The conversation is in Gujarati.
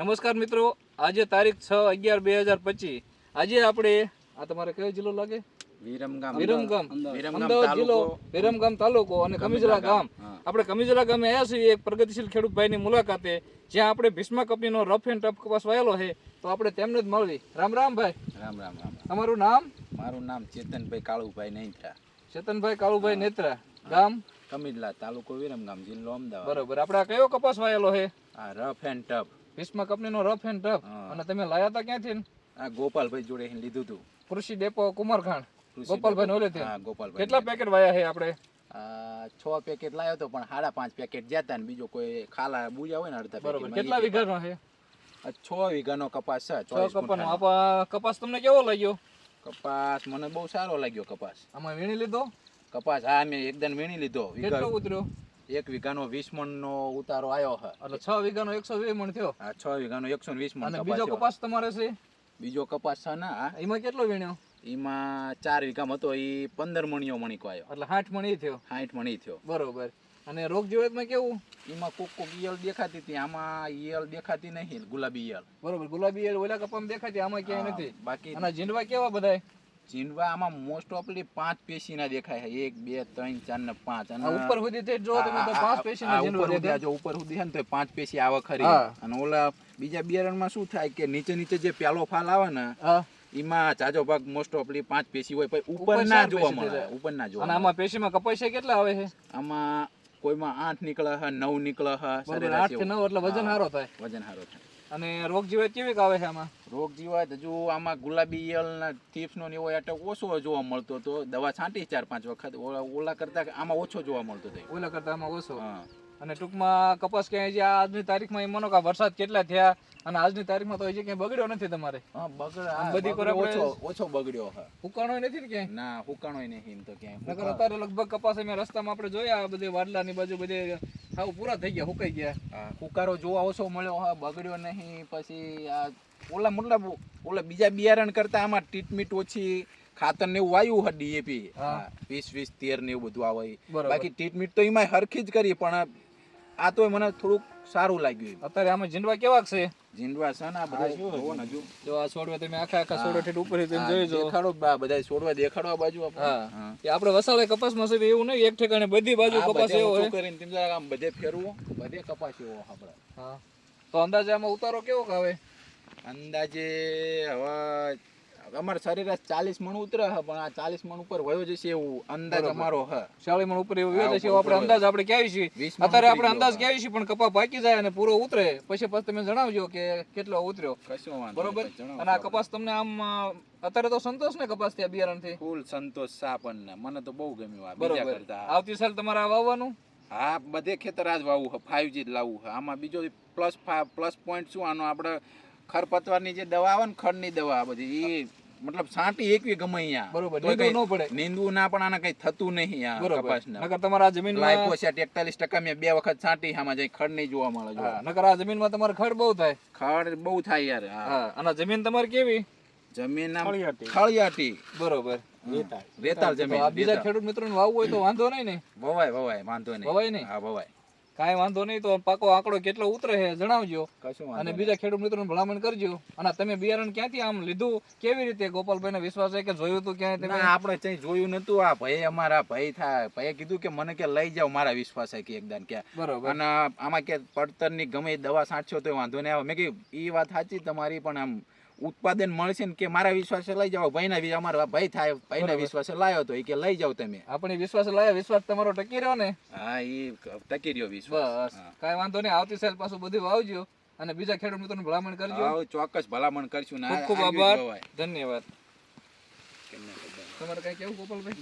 નમસ્કાર મિત્રો, આજે તારીખ 6/11/2025. આજે આપણે આ તમારે કયો જિલ્લો લાગે? વિરમગામ અમદાવાદ જિલ્લો, વિરમગામ તાલુકો અને કમિજરા ગામ. આપણે કમિજરા ગામે આવ્યા છીએ એક પ્રગતિશીલ ખેડૂત ભાઈની મુલાકાતે, જ્યાં આપણે ભીષ્મા કંપનીનો રફ એન્ડ ટફ કપાસ વાયેલો છે. તો આપણે તેમને જ મળવી. રામ રામ ભાઈ. રામ રામ રામ. તમારું નામ? મારું નામ ચેતનભાઈ કાળુભાઈ નેત્રા. ચેતનભાઈ કાળુભાઈ નેત્રા, ગામ કમિજલા, તાલુકો વિરમગામ, જિલ્લો અમદાવાદ. બરોબર. આપણે આ કયો કપાસ વાયેલો છે? આ રફ એન્ડ ટફ ભીષ્મા કંપનીનો રફ એન્ડ ટફ. અને તમે લાયા હતા ક્યાંથી? આ ગોપાલભાઈ જોડે લીધું હતું. કૃષિ ડેપો કુમારખાંડ, ગોપાલભાઈ નોલેથી. હા, ગોપાલભાઈ. કેટલા પેકેટ વાયા છે આપણે? 6 પેકેટ લાવ્યો તો, પણ 5.5 પેકેટ જતા ને બીજો કોઈ ખાલા બુજા હોય ને અડધા. બરોબર. કેટલા વીઘાનો છે? 6 વીઘાનો કપાસ છે. 6 કપાસનો. આ કપાસ તમને કેવો લાગ્યો? કપાસ મને બહુ સારો લાગ્યો. કપાસ આમાં વીણી લીધો? કપાસ હા, મેં એકદમ વીણી લીધો. કેટલો ઉતર્યો? 1 વીઘાનો 20 મણનો ઉતારો આવ્યો છે. એટલે 6 વીઘાનો 120 મણ થયો. હા, 6 વીઘાનો 120 મણ. અને બીજો કપાસ તમારે છે? બીજો કપાસ છે ને, એમાં કેટલો વીણ્યો? એમાં 4 વીઘામાં હતો, એ 15 મણીઓ મણીકો આવ્યો. એટલે 60 મણ ઈ થયો. 60 મણી થયો. બરોબર. અને રોગ જીવાતમાં કેવું? એમાં કોક ઈયળ દેખાતી હતી, આમાં ઈયળ દેખાતી નહીં, ગુલાબી ઈયળ. બરોબર. ગુલાબી ઈયળ ઓલા કપામાં દેખાતી, આમાં ક્યાંય નથી. બાકી અને જીંડવા કેવા બધાય? જીંડવા આમાં મોસ્ટ ઓફલી 5 પેશીના દેખાય છે. 1 2 3 4 ને 5. અને ઉપર સુધી તે જો તમે તો 5 પેશીના જીંડવા દેખાય. જો ઉપર સુધી છે ને તો 5 પેશી આવે ખરી. અને ઓલા બીજા બિયારણમાં શું થાય કે નીચે જે પેલો ફાલ આવે ને, એમાં જાજો ભાગ મોસ્ટ ઓફલી 5 પેશી હોય, પણ ઉપર ના જોવા મળે. ઉપર ના જોવા. અને આમાં પેશીમાં કપાસિયા કેટલા આવે છે? આમાં કોઈમાં 8 નીકળે છે, 9 નીકળે છે. 8 થી 9 એટલે વજન સારો થાય. વજન સારો થાય. અને રોગ જીવાત કેવી આવે છે આમાં? રોગ જીવાત હજુ આમાં ગુલાબી ઈયળના ટીપ્સનો ને એવો એટક ઓછો જોવા મળતો હતો. દવા છાંટી 4-5 વખત. ઓલા કરતા આમાં ઓછો જોવા મળતો હતો. ઓલા કરતા આમાં ઓછો. અને ટૂંકમાં કપાસ ક્યાંય જે આજની તારીખમાં એમ માનો કે વરસાદ કેટલા થયા અને આજની તારીખમાં તો હજી ક્યાંય બગડ્યો નથી તમારે? હા, બગડ્યો. બધી કોરા ઓછો બગડ્યો. હા, હુકાણો નથી ને ક્યાંય? ના, હુકાણો નહીં એમ તો ક્યાંય. નકર અત્યારે લગભગ કપાસ અમે રસ્તામાં આપણે જોયા, બધી વાડલાની બાજુ બધે સાવ પૂરા થઈ ગયા, હુકાઈ ગયા. હા, હુકારો જોવા ઓછો મળ્યો. હા, બગડ્યો નહીં. પછી આ ઓલા મતલબ ઓલા બીજા બિયારણ કરતા આમાં ટ્રીટમેન્ટ ઓછી, ખાતર ને એવું વાયુ છે. ડીએપી 20 13 ને એવું બધું આવે. બાકી ટ્રીટમેન્ટ તો એમાં હરખી જ કરી, પણ આ તો મને થોડુંક સારું લાગ્યું. અત્યારે આમાં જીંડવા કેવા છે? જીંડવા છે ને આ બધા જોવો ને. જો આ છોડવા તમે આખા છોડવા ઠેઠ ઉપર તમે જોઈ જો. દેખાડો બધા છોડવા દેખાડો આ બાજુ. હા, કે આપણે વસાળે કપાસમાં છે એવું નહીં એક ઠેકાણે બધી બાજુ કપાસ એવો હોય કરીને તેમ જરા આમ બધે ફેરવો, બધે કપાસ એવો આપણે. હા, તો અંદાજે આમાં ઉતારો કેવો આવે? અંદાજે હવે અમારે સરેરાશ 40 મણ ઉતરે છે, પણ આ 40 મણ ઉપર વયો જશે એવું અંદાજ અમારો છે. 40 મણ ઉપર એવું વયો જશે એવો આપણે અંદાજ આપણે ક્યાંય છીએ. અત્યારે આપણે અંદાજ ક્યાંય છીએ, પણ કપા પાકી જાય અને પૂરો ઉતરે પછી તમે જણાવજો કે કેટલો ઉતર્યો. કશો વાંધો બરોબર. અને આ કપાસ તમને આમ અત્યારે તો સંતોષ ને કપાસ ત્યાં બિયારણ થી? ફૂલ સંતોષ સાપન. મને તો બહુ ગમ્યું આ બીજા કરતા. આવતી સાલ તમારે વાવવાનું? હા, બધે ખેતર આજ વાવવું છે. 5G જ લાવવું છે. આમાં બીજો પ્લસ પોઈન્ટ શું, આનો આપણે ખરપતવારની જે દવા આવે ને, ખડની દવા બધી, એ મતલબ છાંટી એકવી ગમે અહીંયા. બરોબર. નીંદવું ન પડે. નીંદવું ના, પણ આને કઈ થતું નહીં આ કપાસના. નકર તમારા જમીનમાં લાઈફોસેટ 41% મેં 2 વખત છાંટી, આમાં જઈ ખડ નહીં જોવા મળે. નકર આ જમીનમાં તમારે ખડ બહુ થાય. ખડ બહુ થાય યાર. હા, અને જમીન તમારી કેવી? જમીન ખળિયાટી. બરોબર. રેતાળ જમીન. બીજા ખેડૂત મિત્રોને વાવવું હોય તો વાંધો નહીં ને? વવાય વાંધો નહીં. વવાય નહીં? હા, વવાય. કાંઈ વાંધો નહીં. તો પાકો આંકડો કેટલો ઉતરે છે જણાવજો. અને બીજા ખેડૂત મિત્રોને ભલામણ કરજો. અને તમે બિયારણ ક્યાંથી આમ લીધું, કેવી રીતે? ગોપાલભાઈ વિશ્વાસ છે કે જોયું હતું ક્યાંય તમે? આપણે ક્યાંય જોયું નતું. આ ભાઈ અમારા ભાઈ થાય, ભાઈએ કીધું કે મને કે લઈ જાવ, મારા વિશ્વાસ છે કે એકદમ કે. બરોબર. અને આમાં કે પડતરની ગમે દવા છાંટશો તો વાંધો નહીં આવે. મેં કીધું એ વાત સાચી તમારી, પણ આમ ઉત્પાદન મળશે ને કે મારા વિશ્વાસે લઈ જાવ. ભાઈના અમારા ભાઈ થાય, ભાઈના વિશ્વાસે લાવ્યો તો એ કે લઈ જાવ તમે. આપણે વિશ્વાસે લાવ્યા, વિશ્વાસ તમારો ટકી રહ્યો ને? હા, એ ટકી રહ્યો વિશ્વાસ. બસ, કાંઈ વાંધો નહીં. આવતી સાલ પાછું બધું વાવજો અને બીજા ખેડૂત મિત્રોને ભલામણ કરજો. ચોક્કસ ભલામણ કરશું. ખૂબ ખૂબ આભાર, ધન્યવાદ. તમારે કઈ કેવું ગોપાલભાઈ?